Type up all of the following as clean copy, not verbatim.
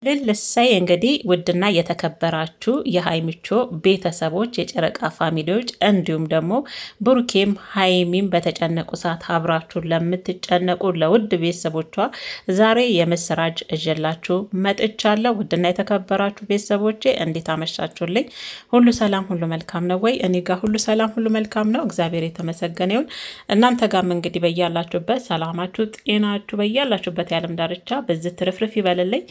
ልልሳይ እንግዲህ ውድና የተከበራችሁ የሀይሚቾ ቤተሰቦች የጨረቃ ፋሚሊዎች እንዲሁም ደግሞ ብሩኬም ሀይሚም በተጨነቁ ሰዓት አብራችሁን ለምትጨነቁ ለውድ ቤተሰቦቿ ዛሬ የምስራች እዤላችሁ መጥቻለሁ። ውድና የተከበራችሁ ቤተሰቦቼ እንዴት አመሻችሁልኝ? ሁሉ ሰላም ሁሉ መልካም ነው ወይ? እኔ ጋር ሁሉ ሰላም ሁሉ መልካም ነው። እግዚአብሔር የተመሰገነ ይሁን። እናንተ ጋርም እንግዲህ በያላችሁበት ሰላማችሁ ጤናችሁ በያላችሁበት የዓለም ዳርቻ በዚህ ትርፍርፍ ይበልልኝ።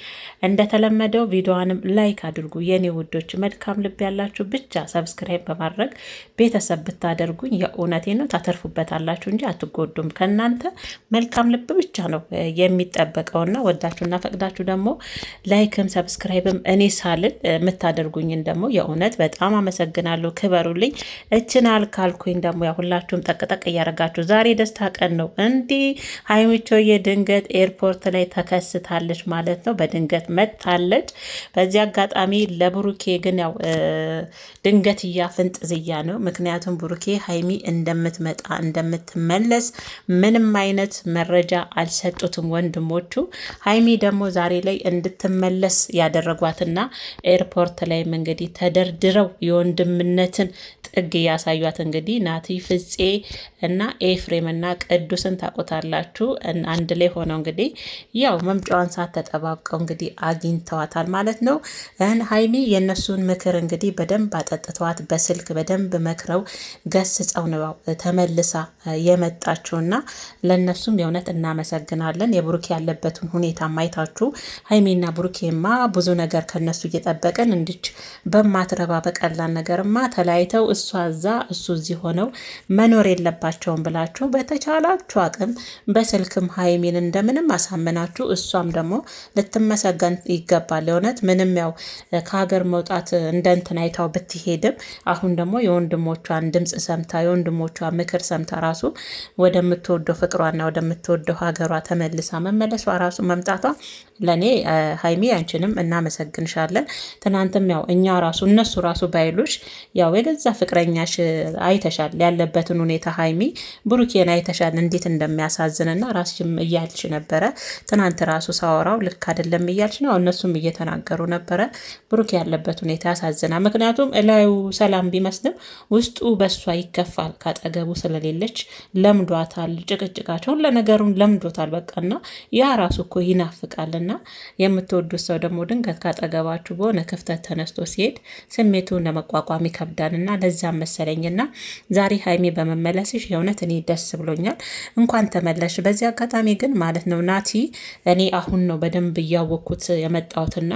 እንደተለመደው ቪዲዮዋንም ላይክ አድርጉ የኔ ውዶች፣ መልካም ልብ ያላችሁ ብቻ ሰብስክራይብ በማድረግ ቤተሰብ ብታደርጉኝ የእውነቴ ነው ታተርፉበታላችሁ እንጂ አትጎዱም። ከእናንተ መልካም ልብ ብቻ ነው የሚጠበቀውና ወዳችሁና ፈቅዳችሁ ደግሞ ላይክም ሰብስክራይብም እኔ ሳልል የምታደርጉኝን ደግሞ የእውነት በጣም አመሰግናለሁ። ክበሩልኝ። እችን አልካልኩኝ ደግሞ ሁላችሁም ጠቅጠቅ እያደረጋችሁ ዛሬ ደስታ ቀን ነው። እንዲህ ሀይሚቾዬ ድንገት ኤርፖርት ላይ ተከስታለች ማለት ነው። በድንገት መታለች። በዚህ አጋጣሚ ለብሩኬ ግን ድንገትያ ፍንጥዝያ ነው። ምክንያቱም ብሩኬ ሀይሚ እንደምትመጣ እንደምትመለስ ምንም አይነት መረጃ አልሰጡትም ወንድሞቹ። ሀይሚ ደግሞ ዛሬ ላይ እንድትመለስ ያደረጓትና ኤርፖርት ላይም እንግዲህ ተደርድረው የወንድምነትን ጥግ ያሳዩት እንግዲህ ናቲ፣ ፍፄ እና ኤፍሬም እና ቅዱስን ታቆታላችሁ። አንድ ላይ ሆነው እንግዲህ መምጫዋን ሰዓት ተጠባብቀው እንግዲህ አግኝተዋታል ማለት ነው። ሀይሚ የነሱን ምክር እንግዲህ በደንብ አጠጥተዋት በስልክ በደንብ መክረው ገስጸው ነው ተመልሳ የመጣችውና ለነሱም የእውነት እናመሰግናለን። የብሩኬ ያለበትን ሁኔታ ማይታችሁ ሀይሚና ብሩኬማ ብዙ ነገር ከነሱ እየጠበቀን እንድች በማትረባ በቀላል ነገርማ ተለያይተው እሷ እዛ እሱ እዚህ ሆነው መኖር የለባቸውም ብላችሁ በተቻላችሁ አቅም በስልክም ሀይሚን እንደምንም አሳምናችሁ እሷም ደግሞ ልትመሰገን ይገባል። የእውነት ምንም ከሀገር መውጣት እንደንትን አይታው ብትሄድም አሁን ደግሞ የወንድሞቿን ድምጽ ሰምታ የወንድሞቿን ምክር ሰምታ ራሱ ወደምትወደው ፍቅሯና ወደምትወደው ሀገሯ ተመልሳ መመለሷ ራሱ መምጣቷ ለኔ ሀይሚ አንቺንም እናመሰግንሻለን። ትናንትም እኛ ራሱ እነሱ ራሱ ባይሉሽ የገዛ ፍቅረኛሽ አይተሻል ያለበትን ሁኔታ። ሀይሚ ብሩኬን አይተሻል እንዴት እንደሚያሳዝንና ራስሽም እያልሽ ነበረ። ትናንት ራሱ ሳወራው ልክ አይደለም እያልሽ ነው። እነሱም እየተናገሩ ነበረ። ብሩኬ ያለበት ሁኔታ ያሳዝናል። ምክንያቱም እላዩ ሰላም ቢመስልም ውስጡ በሷ ይከፋል። ካጠገቡ ስለሌለች ለምዷታል። ጭቅጭቃቸው ሁሉ ነገሩን ለምዶታል። በቃና ያ ራሱ እኮ ይናፍቃልና የምትወዱት ሰው ደግሞ ድንገት ካጠገባችሁ በሆነ ክፍተት ተነስቶ ሲሄድ ስሜቱን ለመቋቋም ይከብዳልና ለዛም መሰለኝና ዛሬ ሀይሚ በመመለስሽ የእውነት እኔ ደስ ብሎኛል። እንኳን ተመለሽ። በዚህ አጋጣሚ ግን ማለት ነው ናቲ እኔ አሁን ነው በደንብ እያወቅኩት የመጣሁትና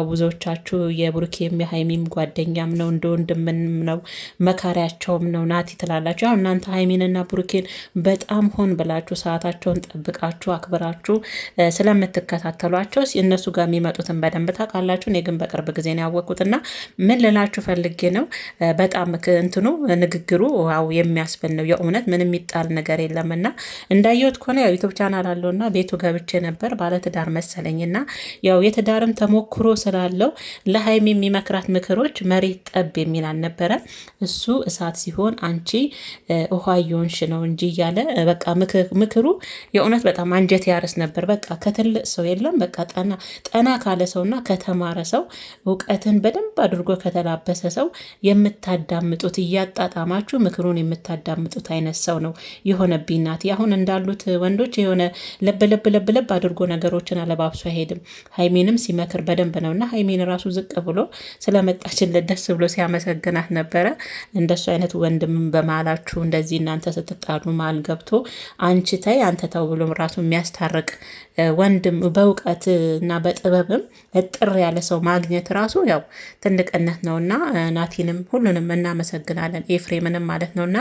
ብዙዎቻችሁ የብሩኬም የሀይሚም ጓደኛም ነው እንደ ወንድምም ነው መካሪያቸውም ነው ናቲ ትላላችሁ። እናንተ ሀይሚንና ብሩኬን በጣም ሆን ብላችሁ ሰዓታቸውን ጠብቃችሁ አክብራችሁ ስለምትከታተሏቸው እነሱ ጋር የሚመጡትን በደንብ ታውቃላችሁ። እኔ ግን በቅርብ ጊዜ ነው ያወቅኩትና ምን ልላችሁ ፈልጌ ነው በጣም እንትኑ ንግግሩ የሚያስብል ነው። የእውነት ምንም የሚጣል ነገር የለምና እንዳየሁት ከሆነ ዩቲዩብ ቻናል አለውና ቤቱ ገብቼ ነበር። ባለትዳር መሰለኝና የትዳርም ተሞክሮ ስላለው ለሀይሚ የሚመክራት ምክሮች መሬት ጠብ የሚል አልነበረ። እሱ እሳት ሲሆን አንቺ ውሃ እየሆንሽ ነው እንጂ እያለ በቃ ምክሩ የእውነት በጣም አንጀት ያርስ ነበር። በቃ ከትልቅ ሰው የለም በቃ ጠና ካለ ሰውና ከተማረ ሰው እውቀትን በደንብ አድርጎ ከተላበሰ ሰው የምታዳምጡት እያጣጣማችሁ ምክሩን የምታዳምጡት አይነት ሰው ነው የሆነብኝ ናቲ። አሁን እንዳሉት ወንዶች የሆነ ለብ አድርጎ ነገሮችን አለባብሶ አይሄድም። ሀይሚንም ሲመክር በደንብ ነውና ሀይሚን ራሱ ዝቅ ብሎ ስለመጣችለት ደስ ብሎ ሲያመሰግናት ነበረ። እንደሱ አይነት ወንድም በመሀላችሁ እንደዚህ እናንተ ስትጣሉ መሀል ገብቶ አንቺ ተይ አንተ ተው ብሎም ራሱ የሚያስታርቅ ወንድም በእውቀት እና በጥበብም እጥር ያለ ሰው ማግኘት ራሱ ትልቅነት ነውና ናቲንም ሁሉንም እናመሰግናለን። ኤፍሬምንም ማለት ነውና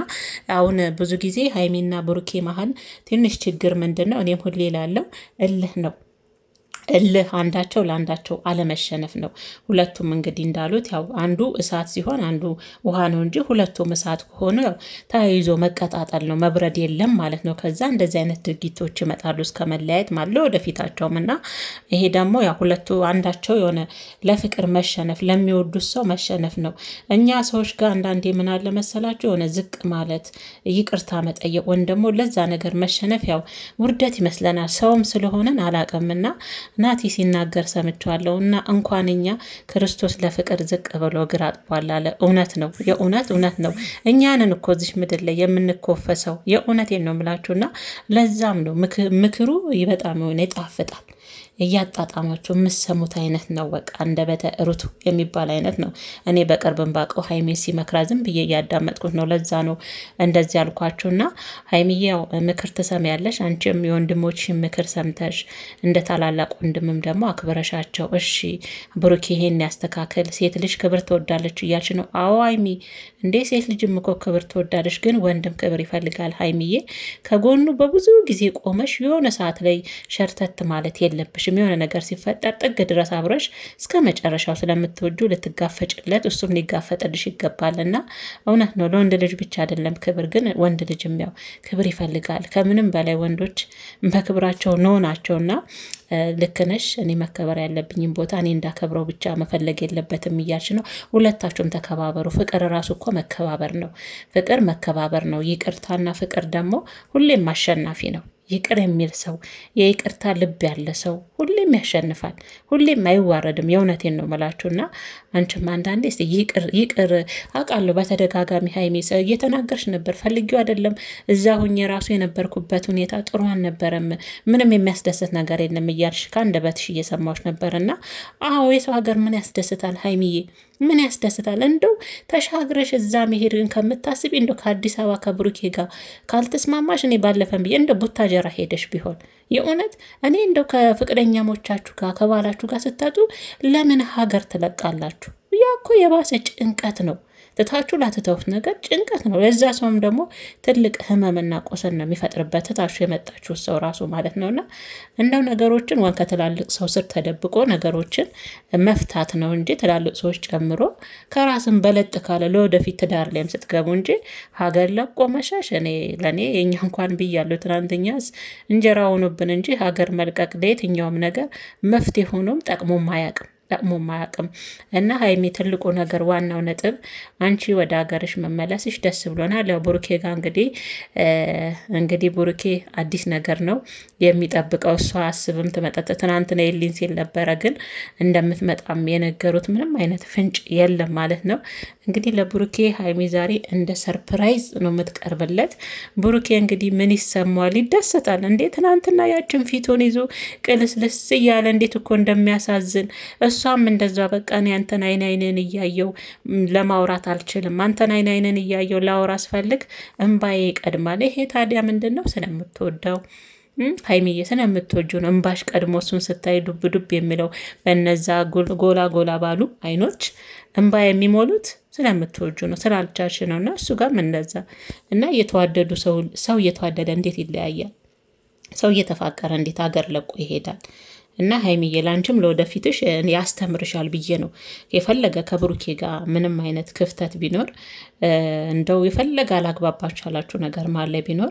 አሁን ብዙ ጊዜ ሀይሚና ብሩኬ መሀል ትንሽ ችግር ምንድነው? እኔም ሁሌ ላለው እልህ ነው። እልህ አንዳቸው ለአንዳቸው አለመሸነፍ ነው። ሁለቱም እንግዲህ እንዳሉት አንዱ እሳት ሲሆን አንዱ ውሃ ነው እንጂ ሁለቱም እሳት ከሆኑ ተያይዞ መቀጣጠል ነው፣ መብረድ የለም ማለት ነው። ከዛ እንደዚህ አይነት ድርጊቶች ይመጣሉ እስከ መለያየት ማለት ወደፊታቸውም እና ይሄ ደግሞ ሁለቱ አንዳቸው የሆነ ለፍቅር መሸነፍ ለሚወዱት ሰው መሸነፍ ነው። እኛ ሰዎች ጋር አንዳንዴ ምን አለ መሰላችሁ የሆነ ዝቅ ማለት ይቅርታ መጠየቅ ወይም ደግሞ ለዛ ነገር መሸነፍ ውርደት ይመስለናል። ሰውም ስለሆነን አላቀምና ናቲ ሲናገር ሰምቻለሁ። እና እንኳን እኛ ክርስቶስ ለፍቅር ዝቅ ብሎ እግር አጥቧል አለ። እውነት ነው፣ እውነት ነው። እኛንን እኮ እዚች ምድር ላይ የምንኮፈሰው የእውነቴን ነው የምላችሁና ለዛም ነው ምክሩ በጣም የሆነ ይጣፍጣል። እያጣጣማችሁ የምሰሙት አይነት ነው። በቃ አንደበተ ርቱዕ የሚባል አይነት ነው። እኔ በቅርብም ባውቀው ሀይሜን ሲመክራ ዝም ብዬ እያዳመጥኩት ነው። ለዛ ነው እንደዚህ ያልኳችሁና ሀይሚዬ ያው ምክር ትሰሚያለሽ። አንቺም የወንድሞችሽን ምክር ሰምተሽ እንደ ታላላቅ ወንድምም ደግሞ አክብረሻቸው እሺ ብሩክ ይሄን ያስተካክል፣ ሴት ልጅ ክብር ትወዳለች እያልሽ ነው። አዎ ሀይሚ እንዴ ሴት ልጅም እኮ ክብር ትወዳለች፣ ግን ወንድም ክብር ይፈልጋል። ሀይሚዬ ከጎኑ በብዙ ጊዜ ቆመሽ የሆነ ሰዓት ላይ ሸርተት ማለት የለብሽ። የሆነ ነገር ሲፈጠር ጥግ ድረስ አብረሽ እስከ መጨረሻው ስለምትወጁ ልትጋፈጭለት እሱም ሊጋፈጥልሽ ይገባልና እውነት ነው። ለወንድ ልጅ ብቻ አይደለም ክብር፣ ግን ወንድ ልጅም ያው ክብር ይፈልጋል። ከምንም በላይ ወንዶች በክብራቸው ነው ናቸውና ልክ ነሽ። እኔ መከበር ያለብኝም ቦታ እኔ እንዳከብረው ብቻ መፈለግ የለበትም እያልሽ ነው። ሁለታችሁም ተከባበሩ። ፍቅር ራሱ እኮ መከባበር ነው። ፍቅር መከባበር ነው። ይቅርታና ፍቅር ደግሞ ሁሌም አሸናፊ ነው። ይቅር የሚል ሰው የይቅርታ ልብ ያለ ሰው ሁሌም ያሸንፋል፣ ሁሌም አይዋረድም። የእውነቴን ነው መላችሁና አንቺም አንዳንዴ ይቅር አውቃለሁ። በተደጋጋሚ ሀይሜ እየተናገርሽ ነበር። ፈልጊው አይደለም እዛ ሁኜ የራሱ የነበርኩበት ሁኔታ ጥሩ አልነበረም፣ ምንም የሚያስደስት ነገር የለም እያልሽ ከአንደበትሽ እየሰማሁሽ ነበርና አዎ የሰው ሀገር ምን ያስደስታል ሀይሚዬ? ምን ያስደስታል? እንደው ተሻግረሽ እዛ መሄድን ከምታስቢ እንደው ከአዲስ አበባ ከብሩኬ ጋር ካልተስማማሽ እኔ ባለፈን ብዬ እንደው ቡታጀራ ሄደሽ ቢሆን የእውነት እኔ እንደው ከፍቅረኛሞቻችሁ ጋር ከባላችሁ ጋር ስታጡ ለምን ሀገር ትለቃላችሁ? ያ እኮ የባሰ ጭንቀት ነው። ትታችሁ ላትተውት ነገር ጭንቀት ነው። ለዛ ሰውም ደግሞ ትልቅ ህመምና ቆሰን ነው የሚፈጥርበት፣ ትታችሁ የመጣችሁ ሰው ራሱ ማለት ነውና እንደው ነገሮችን ወን ከትላልቅ ሰው ስር ተደብቆ ነገሮችን መፍታት ነው እንጂ ትላልቅ ሰዎች ጨምሮ ከራስን በለጥ ካለ ለወደፊት ትዳር ላይም ስትገቡ እንጂ ሀገር ለቆ መሻሽ ለእኔ የኛ እንኳን ብያለሁ። ትናንትኛስ እንጀራ ሆኖብን እንጂ ሀገር መልቀቅ ለየትኛውም ነገር መፍትሄ ሆኖም ጠቅሞም አያውቅም። እና ሀይሚ ትልቁ ነገር ዋናው ነጥብ አንቺ ወደ ሀገርሽ መመለስሽ ደስ ብሎናል። ያው ቡሩኬ ጋር እንግዲህ ቡሩኬ አዲስ ነገር ነው የሚጠብቀው። እሷ አስብም ትመጠጥ ትናንትና የሊን ሲል ነበረ፣ ግን እንደምትመጣም የነገሩት ምንም አይነት ፍንጭ የለም ማለት ነው። እንግዲህ ለቡሩኬ ሀይሚ ዛሬ እንደ ሰርፕራይዝ ነው የምትቀርብለት። ቡሩኬ እንግዲህ ምን ይሰማዋል? ይደሰታል እንዴ? ትናንትና ያችን ፊቱን ይዞ ቅልስልስ እያለ እንዴት እኮ እንደሚያሳዝን እሷም እንደዛ በቃ እኔ አንተን አይንን እያየው ለማውራት አልችልም። አንተን አይንን እያየው ላወራ አስፈልግ እንባዬ ይቀድማል። ይሄ ታዲያ ምንድን ነው? ስለምትወደው ሀይሚዬ ስለምትወጁ ነው። እንባሽ ቀድሞ እሱን ስታይ ዱብ ዱብ የሚለው በነዛ ጎላ ባሉ አይኖች እንባ የሚሞሉት ስለምትወጁ ነው፣ ስላልቻልሽ ነው። እና እሱ ጋርም እንደዛ እና እየተዋደዱ ሰው እየተዋደደ እንዴት ይለያያል? ሰው እየተፋቀረ እንዴት ሀገር ለቆ ይሄዳል? እና ሀይሚዬ ላንቺም ለወደፊትሽ ያስተምርሻል ብዬ ነው። የፈለገ ከብሩኬ ጋር ምንም አይነት ክፍተት ቢኖር እንደው የፈለገ አላግባባችሁ ያላችሁ ነገር ማለ ቢኖር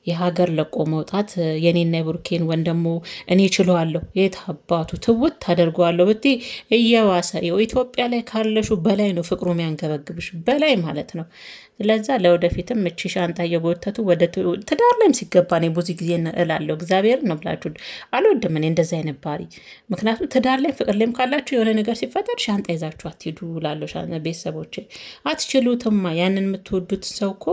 የሀገር ለቆ መውጣት የኔና የብሩኬን ወንድሙ እኔ ችለዋለሁ የት አባቱ ትውት ታደርገዋለሁ ብትይ እየዋሰ ኢትዮጵያ ላይ ካለሹ በላይ ነው ፍቅሩ የሚያንገበግብሽ በላይ ማለት ነው። ስለዛ ለወደፊትም እቺ ሻንጣ እየጎተቱ ወደ ትዳር ላይም ሲገባ ነው ብዙ ጊዜ እላለሁ። እግዚአብሔር ነው ብላችሁ አልወድም እኔ እንደዛ አይነት ባህሪ። ምክንያቱም ትዳር ላይ ፍቅር ላይም ካላችሁ የሆነ ነገር ሲፈጠር ሻንጣ ይዛችሁ አትሄዱ እላለሁ። ቤተሰቦቼ አትችሉትማ። ያንን የምትወዱት ሰው እኮ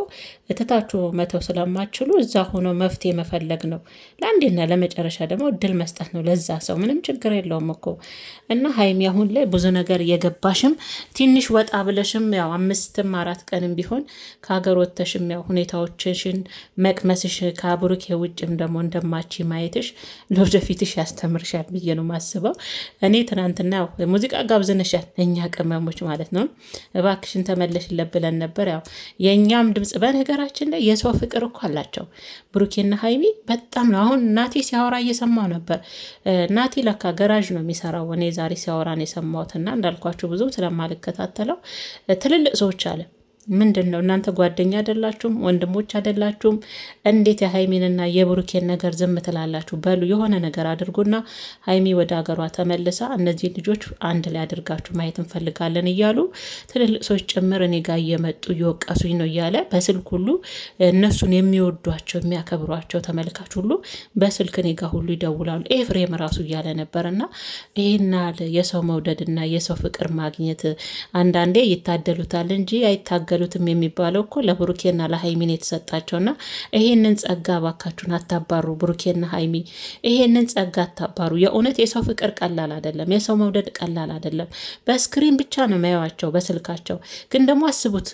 እትታችሁ መተው ስለማትችሉ እዛ ሆኖ መፍትሄ መፈለግ ነው። ለአንዴና ለመጨረሻ ደግሞ እድል መስጠት ነው ለዛ ሰው። ምንም ችግር የለውም እኮ እና ሀይሚ አሁን ላይ ብዙ ነገር እየገባሽም ትንሽ ወጣ ብለሽም ያው 5-4 ቀንም ቢሆን ከሀገር ወጥተሽም ያው ሁኔታዎችሽን መቅመስሽ ከብሩኬ ውጭም ደግሞ እንደማቺ ማየትሽ ለወደፊትሽ ያስተምርሻል ብዬ ነው ማስበው። እኔ ትናንትና ያው ሙዚቃ ጋብዘንሻል እኛ ቅመሞች ማለት ነው። እባክሽን ተመለሽለት ብለን ነበር። ያው የእኛም ድምጽ በነገራችን ላይ የሰው ፍቅር እኮ አላቸው ብሩኬና ሀይሚ በጣም ነው። አሁን ናቲ ሲያወራ እየሰማው ነበር። ናቲ ለካ ገራዥ ነው የሚሰራው። እኔ ዛሬ ሲያወራ ነው የሰማሁትና እንዳልኳችሁ ብዙ ስለማልከታተለው ትልልቅ ሰዎች አለ ምንድነው እናንተ ጓደኛ አይደላችሁም? ወንድሞች አይደላችሁም? እንዴት የሀይሚንና የብሩኬን ነገር ዝም ትላላችሁ? በሉ የሆነ ነገር አድርጉና ሀይሚ ወደ ሀገሯ ተመልሳ እነዚህ ልጆች አንድ ላይ አድርጋችሁ ማየት እንፈልጋለን እያሉ ትልልቅ ሰዎች ጭምር እኔ ጋር እየመጡ እየወቀሱኝ ነው እያለ በስልክ ሁሉ እነሱን የሚወዷቸው የሚያከብሯቸው ተመልካች ሁሉ በስልክ እኔ ጋር ሁሉ ይደውላሉ። ኤፍሬም ራሱ እያለ ነበርና ይሄናል የሰው መውደድና የሰው ፍቅር ማግኘት አንዳንዴ ይታደሉታል እንጂ አይታገ ገሉትም የሚባለው እኮ ለብሩኬና ለሀይሚን የተሰጣቸውና ይሄንን ጸጋ ባካችሁን አታባሩ። ብሩኬና ሀይሚ ይሄንን ጸጋ አታባሩ። የእውነት የሰው ፍቅር ቀላል አይደለም። የሰው መውደድ ቀላል አይደለም። በስክሪን ብቻ ነው ማየዋቸው በስልካቸው። ግን ደግሞ አስቡት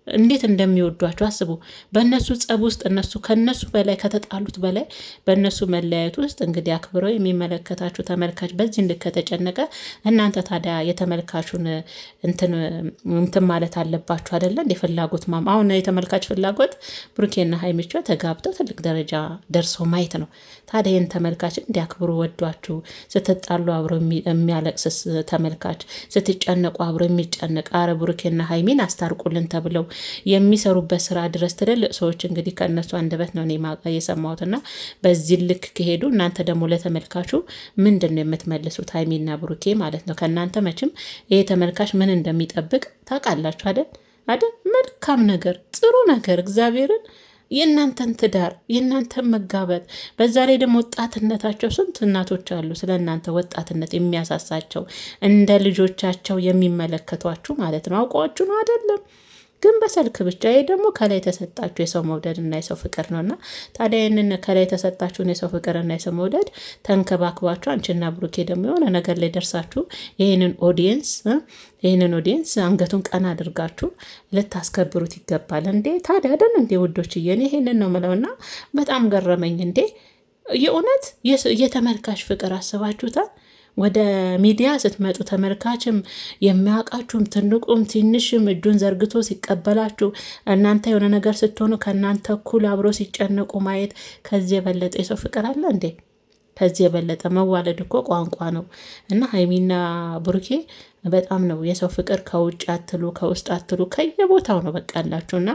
እንዴት እንደሚወዷቸው አስቡ። በእነሱ ጸብ ውስጥ እነሱ ከነሱ በላይ ከተጣሉት በላይ በእነሱ መለያየት ውስጥ እንግዲህ አክብረው የሚመለከታችሁ ተመልካች በዚህ ልክ ከተጨነቀ እናንተ ታዲያ የተመልካቹን እንትን ማለት አለባችሁ አይደለ? እንደ ፍላጎት አሁን የተመልካች ፍላጎት ብሩኬና ሀይሚቾ ተጋብተው ትልቅ ደረጃ ደርሰው ማየት ነው። ታዲያ ይህን ተመልካች እንዲያክብሩ ወዷችሁ፣ ስትጣሉ አብሮ የሚያለቅስስ ተመልካች፣ ስትጨነቁ አብሮ የሚጨነቅ አረ ብሩኬና ሀይሚን አስታርቁልን ተብለው የሚሰሩበት ስራ ድረስ ትልልቅ ሰዎች እንግዲህ ከእነሱ አንደበት ነው እኔ የሰማሁትና በዚህ ልክ ከሄዱ እናንተ ደግሞ ለተመልካቹ ምንድን ነው የምትመልሱት? ሀይሚና ብሩኬ ማለት ነው። ከእናንተ መቼም ይሄ ተመልካች ምን እንደሚጠብቅ ታውቃላችሁ አይደል? መልካም ነገር፣ ጥሩ ነገር፣ እግዚአብሔርን የእናንተን ትዳር የእናንተን መጋባት፣ በዛ ላይ ደግሞ ወጣትነታቸው ስንት እናቶች አሉ ስለ እናንተ ወጣትነት የሚያሳሳቸው እንደ ልጆቻቸው የሚመለከቷችሁ ማለት ነው። አውቀዋችሁ ነው አይደለም? ግን በስልክ ብቻ። ይሄ ደግሞ ከላይ የተሰጣችሁ የሰው መውደድ እና የሰው ፍቅር ነውና ታዲያ ይህንን ከላይ የተሰጣችሁን የሰው ፍቅር እና የሰው መውደድ ተንከባክባችሁ አንቺና ብሩኬ ደግሞ የሆነ ነገር ላይ ደርሳችሁ ይህንን ኦዲየንስ አንገቱን ቀና አድርጋችሁ ልታስከብሩት ይገባል። እንዴ ታዲያ አይደል እንዴ ውዶችዬ? እኔ ይሄንን ነው ምለውና በጣም ገረመኝ። እንዴ የእውነት የተመልካች ፍቅር አስባችሁታል? ወደ ሚዲያ ስትመጡ ተመልካችም የሚያውቃችሁም ትልቁም ትንሽም እጁን ዘርግቶ ሲቀበላችሁ፣ እናንተ የሆነ ነገር ስትሆኑ ከእናንተ እኩል አብሮ ሲጨነቁ ማየት ከዚህ የበለጠ የሰው ፍቅር አለ እንዴ? ከዚህ የበለጠ መዋለድ እኮ ቋንቋ ነው። እና ሀይሚና ብሩኬ በጣም ነው የሰው ፍቅር ከውጭ አትሉ ከውስጥ አትሉ ከየቦታው ነው በቃ ያላችሁ። እና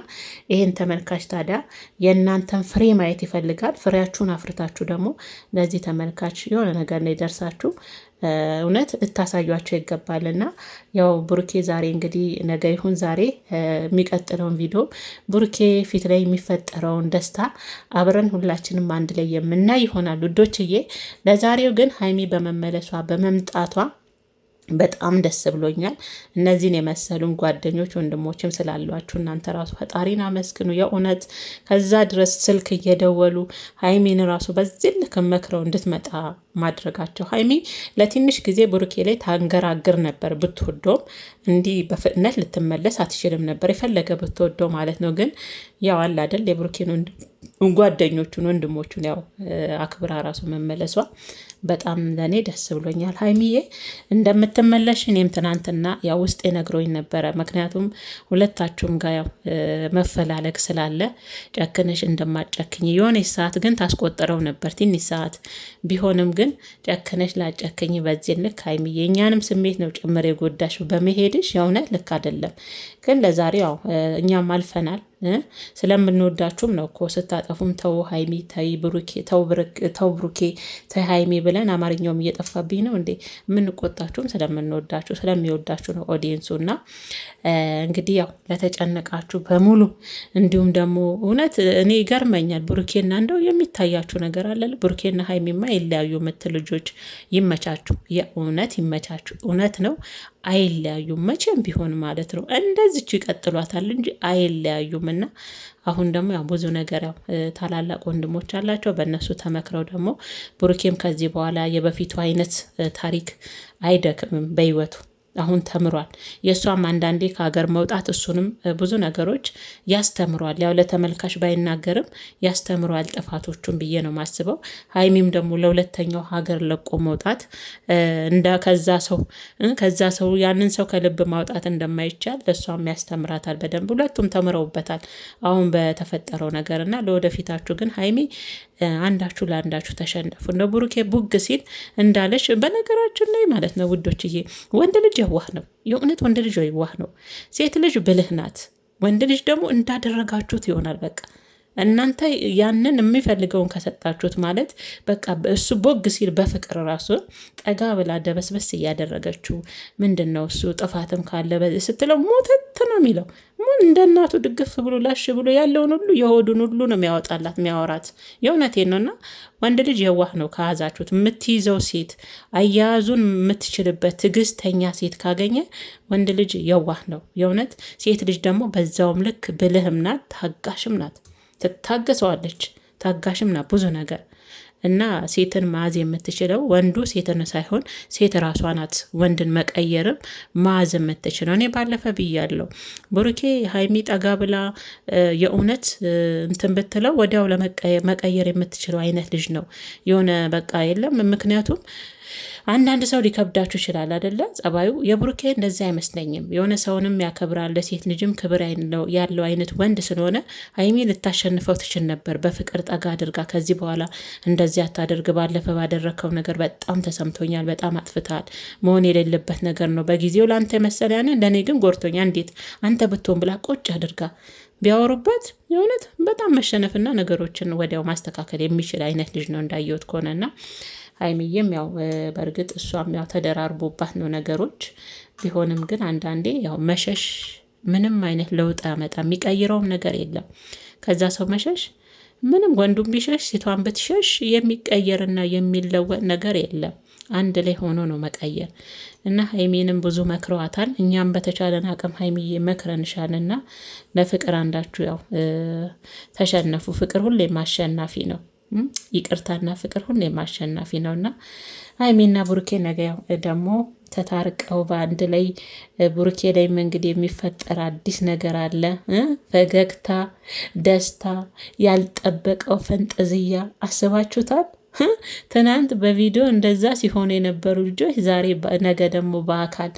ይህን ተመልካች ታዲያ የእናንተን ፍሬ ማየት ይፈልጋል። ፍሬያችሁን አፍርታችሁ ደግሞ ለዚህ ተመልካች የሆነ ነገር ላይ ደርሳችሁ እውነት ልታሳዩቸው ይገባልና ያው ብሩኬ ዛሬ እንግዲህ ነገ ይሁን ዛሬ የሚቀጥለውን ቪዲዮ ብሩኬ ፊት ላይ የሚፈጠረውን ደስታ አብረን ሁላችንም አንድ ላይ የምናይ ይሆናል ውዶችዬ። ለዛሬው ግን ሀይሚ በመመለሷ በመምጣቷ በጣም ደስ ብሎኛል። እነዚህን የመሰሉን ጓደኞች ወንድሞችም ስላሏችሁ እናንተ ራሱ ፈጣሪን አመስግኑ። የእውነት ከዛ ድረስ ስልክ እየደወሉ ሀይሚን ራሱ በዚህ ልክ መክረው እንድትመጣ ማድረጋቸው። ሀይሚ ለትንሽ ጊዜ ብሩኬ ላይ ታንገራግር ነበር። ብትወዶም እንዲህ በፍጥነት ልትመለስ አትችልም ነበር፣ የፈለገ ብትወደው ማለት ነው። ግን ያው አለ አይደል የብሩኬን ጓደኞቹን ወንድሞቹን ያው አክብራ ራሱ መመለሷ በጣም ለኔ ደስ ብሎኛል። ሀይሚዬ እንደምትመለሽ እኔም ትናንትና ያው ውስጤ ነግሮኝ ነበረ። ምክንያቱም ሁለታችሁም ጋር ያው መፈላለግ ስላለ ጨክነሽ እንደማጨክኝ የሆነ ሰዓት ግን ታስቆጥረው ነበር፣ ትንሽ ሰዓት ቢሆንም ግን ጨክነሽ ላጨክኝ በዚህ ልክ ሀይሚዬ እኛንም ስሜት ነው ጭምር የጎዳሽ በመሄድሽ። የእውነት ልክ አይደለም። ግን ለዛሬ ያው እኛም አልፈናል። ስለምንወዳችሁም ነው እኮ ስታጠፉም ተው ሀይሚ ተይ ብሩኬ ተው ብሩኬ ተይ ሀይሚ ብለን አማርኛውም እየጠፋብኝ ነው እንዴ። የምንቆጣችሁም ስለምንወዳችሁ ስለሚወዳችሁ ነው ኦዲየንሱ። እና እንግዲህ ያው ለተጨነቃችሁ በሙሉ እንዲሁም ደግሞ እውነት እኔ ይገርመኛል ብሩኬና እንደው የሚታያችሁ ነገር አለ። ብሩኬና ሀይሚማ ይለያዩ የምትል ልጆች ይመቻችሁ፣ የእውነት ይመቻችሁ። እውነት ነው አይለያዩም መቼም ቢሆን ማለት ነው። እንደዚች ይቀጥሏታል እንጂ አይለያዩም። እና አሁን ደግሞ ያው ብዙ ነገር ያው ታላላቅ ወንድሞች አላቸው። በእነሱ ተመክረው ደግሞ ብሩኬም ከዚህ በኋላ የበፊቱ አይነት ታሪክ አይደክምም በህይወቱ። አሁን ተምሯል። የእሷም አንዳንዴ ከሀገር መውጣት እሱንም ብዙ ነገሮች ያስተምሯል። ያው ለተመልካች ባይናገርም ያስተምሯል ጥፋቶቹን ብዬ ነው ማስበው። ሀይሚም ደግሞ ለሁለተኛው ሀገር ለቆ መውጣት ከዛ ሰው ያንን ሰው ከልብ ማውጣት እንደማይቻል ለእሷም ያስተምራታል በደንብ። ሁለቱም ተምረውበታል አሁን በተፈጠረው ነገር እና ለወደፊታችሁ ግን ሀይሚ አንዳችሁ ለአንዳችሁ ተሸነፉ። እንደ ብሩኬ ቡግ ሲል እንዳለሽ በነገራችን ላይ ማለት ነው ውዶችዬ፣ ወንድ ልጅ የዋህ ነው። የእውነት ወንድ ልጅ የዋህ ነው። ሴት ልጅ ብልህ ናት። ወንድ ልጅ ደግሞ እንዳደረጋችሁት ይሆናል። በቃ እናንተ ያንን የሚፈልገውን ከሰጣችሁት ማለት በቃ እሱ ቦግ ሲል በፍቅር ራሱ ጠጋ ብላ ደበስበስ እያደረገችው ምንድን ነው እሱ ጥፋትም ካለ ስትለው ሞተት ነው የሚለው። እንደ እናቱ ድግፍ ብሎ ላሽ ብሎ ያለውን ሁሉ የሆዱን ሁሉ ነው የሚያወጣላት የሚያወራት። የእውነቴን ነው። እና ወንድ ልጅ የዋህ ነው ከያዛችሁት። የምትይዘው ሴት አያያዙን የምትችልበት ትዕግስተኛ ሴት ካገኘ ወንድ ልጅ የዋህ ነው የእውነት። ሴት ልጅ ደግሞ በዛውም ልክ ብልህም ናት፣ ታጋሽም ናት። ትታገሰዋለች፣ ታጋሽም ናት ብዙ ነገር እና ሴትን ማዝ የምትችለው ወንዱ ሴትን ሳይሆን ሴት ራሷ ናት ወንድን መቀየርም ማዝ የምትችለው። እኔ ባለፈ ብያለሁ ብሩኬ ሀይሚ ጠጋ ብላ የእውነት እንትን ብትለው ወዲያው ለመቀየር የምትችለው አይነት ልጅ ነው። የሆነ በቃ የለም ምክንያቱም አንዳንድ ሰው ሊከብዳችሁ ይችላል አይደለ? ጸባዩ የብሩኬ እንደዚህ አይመስለኝም። የሆነ ሰውንም ያከብራል፣ ለሴት ልጅም ክብር ያለው አይነት ወንድ ስለሆነ ሀይሚ ልታሸንፈው ትችል ነበር በፍቅር ጠጋ አድርጋ ከዚህ በኋላ እንደዚህ አታደርግ፣ ባለፈ ባደረከው ነገር በጣም ተሰምቶኛል፣ በጣም አጥፍታል፣ መሆን የሌለበት ነገር ነው፣ በጊዜው ለአንተ መሰለ ያንን ለእኔ ግን ጎርቶኛ፣ እንዴት አንተ ብትሆን ብላ ቁጭ አድርጋ ቢያወሩበት የእውነት በጣም መሸነፍና ነገሮችን ወዲያው ማስተካከል የሚችል አይነት ልጅ ነው እንዳየሁት ከሆነና ሀይሚዬም ያው በእርግጥ እሷም ያው ተደራርቦባት ነው ነገሮች። ቢሆንም ግን አንዳንዴ ያው መሸሽ ምንም አይነት ለውጥ ያመጣ የሚቀይረውም ነገር የለም። ከዛ ሰው መሸሽ ምንም ወንዱም ቢሸሽ ሴቷን ብትሸሽ የሚቀየርና የሚለወጥ ነገር የለም። አንድ ላይ ሆኖ ነው መቀየር። እና ሀይሚንም ብዙ መክረዋታል። እኛም በተቻለን አቅም ሀይሚዬ መክረንሻልና ለፍቅር አንዳችሁ ያው ተሸነፉ። ፍቅር ሁሌም አሸናፊ ነው። ይቅርታና ፍቅር ሁሌም አሸናፊ ነውና ሀይሚና ብሩኬ ነገ ያው ደግሞ ተታርቀው በአንድ ላይ ብሩኬ ላይም እንግዲህ የሚፈጠር አዲስ ነገር አለ። ፈገግታ፣ ደስታ፣ ያልጠበቀው ፈንጠዝያ አስባችሁታል? ትናንት በቪዲዮ እንደዛ ሲሆኑ የነበሩ ልጆች ዛሬ ነገ ደግሞ በአካል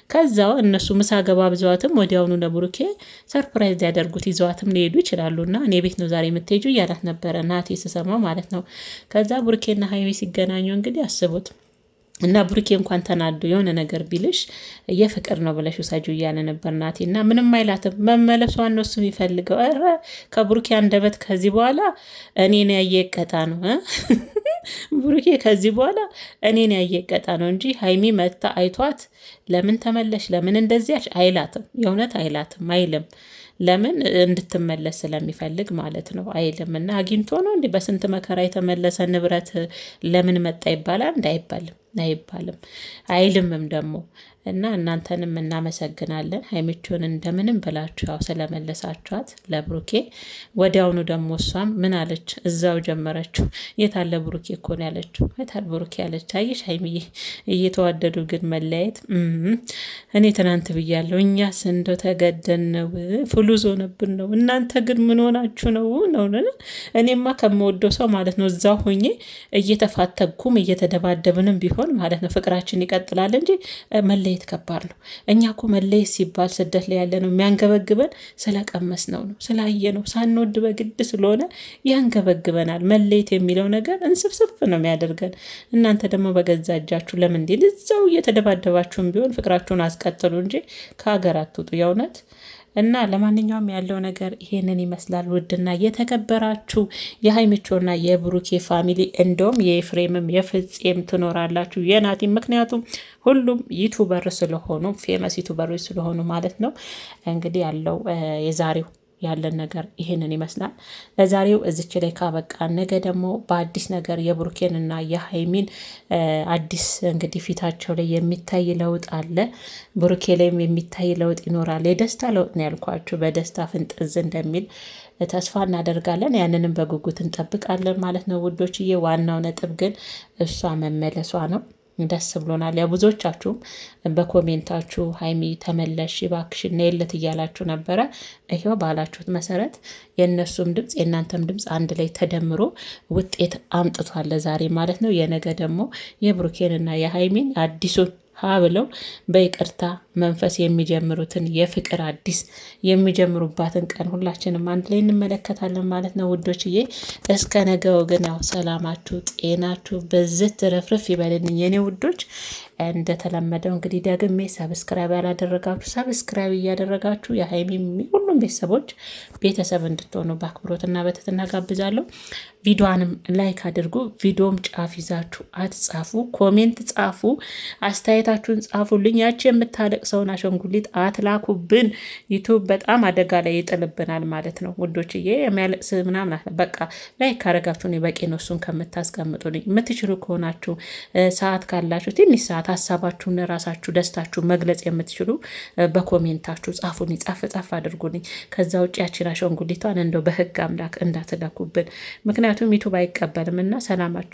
ከዛው እነሱ ምሳ ገባብዘዋትም ወዲያውኑ ለብሩኬ ሰርፕራይዝ ያደርጉት ይዘዋትም ሊሄዱ ይችላሉና እኔ ቤት ነው ዛሬ የምትሄጁ እያላት ነበረ ናቴ ስሰማው ማለት ነው። ከዛ ብሩኬና ሀይሚ ሲገናኙ እንግዲህ አስቡት። እና ብሩኬ እንኳን ተናዶ የሆነ ነገር ቢልሽ የፍቅር ነው ብለሽ ውሰጁ እያለ ነበር ናቴ። እና ምንም አይላትም፣ መመለሷን ነው እሱ የሚፈልገው። ኧረ ከብሩኬ አንደበት ከዚህ በኋላ እኔን ያየ ቀጣ ነው ብሩኬ ከዚህ በኋላ እኔን ያየ ቀጣ ነው እንጂ ሀይሚ መታ አይቷት ለምን ተመለሽ ለምን እንደዚያች አይላትም። የእውነት አይላትም፣ አይልም። ለምን እንድትመለስ ስለሚፈልግ ማለት ነው። አይልም። እና አግኝቶ ነው እንዲህ በስንት መከራ የተመለሰ ንብረት ለምን መጣ ይባላል? አይባልም፣ አይልምም ደግሞ። እና እናንተንም እናመሰግናለን። ሀይሚቾን እንደምንም ብላችሁ ያው ስለመለሳችኋት ለብሩኬ። ወዲያውኑ ደግሞ እሷም ምን አለች? እዛው ጀመረችው። የታለ ብሩኬ እኮ ነው ያለችው። የታል ብሩኬ ያለች። አየሽ ሀይሚዬ፣ እየተዋደዱ ግን መለያየት። እኔ ትናንት ብያለሁ፣ እኛስ እንደው ተገደን ነው ፍሉዝ ሆነብን ነው። እናንተ ግን ምን ሆናችሁ ነው? እኔማ ከምወደው ሰው ማለት ነው እዛው ሆኜ እየተፋተኩም እየተደባደብንም ቢሆን ማለት ነው ፍቅራችን ይቀጥላል እንጂ መለየት ከባድ ነው። እኛ እኮ መለየት ሲባል ስደት ላይ ያለ ነው የሚያንገበግበን ስለቀመስ ነው ስላየ ነው ሳንወድ በግድ ስለሆነ ያንገበግበናል። መለየት የሚለው ነገር እንስፍስፍ ነው የሚያደርገን። እናንተ ደግሞ በገዛ እጃችሁ ለምን እንዴ እዛው እየተደባደባችሁም ቢሆን ፍቅራችሁን አስቀጥሉ እንጂ ከሀገር አትውጡ የእውነት። እና ለማንኛውም ያለው ነገር ይሄንን ይመስላል። ውድና የተከበራችሁ የሀይሚቾና የብሩኬ ፋሚሊ እንደውም የኤፍሬምም የፍፄም ትኖራላችሁ የናቲ። ምክንያቱም ሁሉም ዩቱበር ስለሆኑ ፌመስ ዩቱበሮች ስለሆኑ ማለት ነው። እንግዲህ ያለው የዛሬው ያለን ነገር ይሄንን ይመስላል። ለዛሬው እዚች ላይ ካበቃ ነገ ደግሞ በአዲስ ነገር የብሩኬንና የሀይሚን አዲስ እንግዲህ ፊታቸው ላይ የሚታይ ለውጥ አለ። ብሩኬ ላይም የሚታይ ለውጥ ይኖራል። የደስታ ለውጥ ነው ያልኳችሁ፣ በደስታ ፍንጥዝ እንደሚል ተስፋ እናደርጋለን። ያንንም በጉጉት እንጠብቃለን ማለት ነው ውዶችዬ። ዋናው ነጥብ ግን እሷ መመለሷ ነው። ደስ ብሎናል። ያው ብዙዎቻችሁም በኮሜንታችሁ ሀይሚ ተመለሽ እባክሽ ነይለት እያላችሁ ነበረ። ይሄው ባላችሁት መሰረት የእነሱም ድምፅ የእናንተም ድምፅ አንድ ላይ ተደምሮ ውጤት አምጥቷል ዛሬ ማለት ነው። የነገ ደግሞ የብሩኬንና የሀይሚን አዲሱን ብለው በይቅርታ መንፈስ የሚጀምሩትን የፍቅር አዲስ የሚጀምሩባትን ቀን ሁላችንም አንድ ላይ እንመለከታለን ማለት ነው ውዶችዬ። እስከ ነገው ግን ያው ሰላማችሁ ጤናችሁ በዝት ረፍርፍ ይበልልኝ የኔ ውዶች። እንደተለመደው እንግዲህ ደግሜ ሰብስክራይብ ያላደረጋችሁ ሰብስክራይብ እያደረጋችሁ የሀይሚም ሁሉም ቤተሰብ እንድትሆኑ በአክብሮትና በትህትና ጋብዛለሁ። ቪዲዮንም ላይክ አድርጉ። ቪዲዮም ጫፍ ይዛችሁ አትጻፉ፣ ኮሜንት ጻፉ፣ አስተያየታችሁን ጻፉልኝ። ያቺ የምታለቅሰውን አሸንጉሊት አትላኩብን። ዩቱብ በጣም አደጋ ላይ ይጥልብናል ማለት ነው ውዶችዬ። የሚያለቅስ ምናምን በቃ ላይክ ካረጋችሁ እኔ በቂ ነው። እሱን ከምታስቀምጡልኝ የምትችሉ ከሆናችሁ ሰዓት ካላችሁ ትንሽ ሰዓት ሀሳባችሁን ራሳችሁ ደስታችሁ መግለጽ የምትችሉ በኮሜንታችሁ ጻፉልኝ፣ ጻፍ አድርጉልኝ። ከዛ ውጭ ያችን አሸንጉሊቷን እንደው በህግ አምላክ እንዳትለኩብን፣ ምክንያቱም ዩቱብ አይቀበልም እና ሰላማችሁ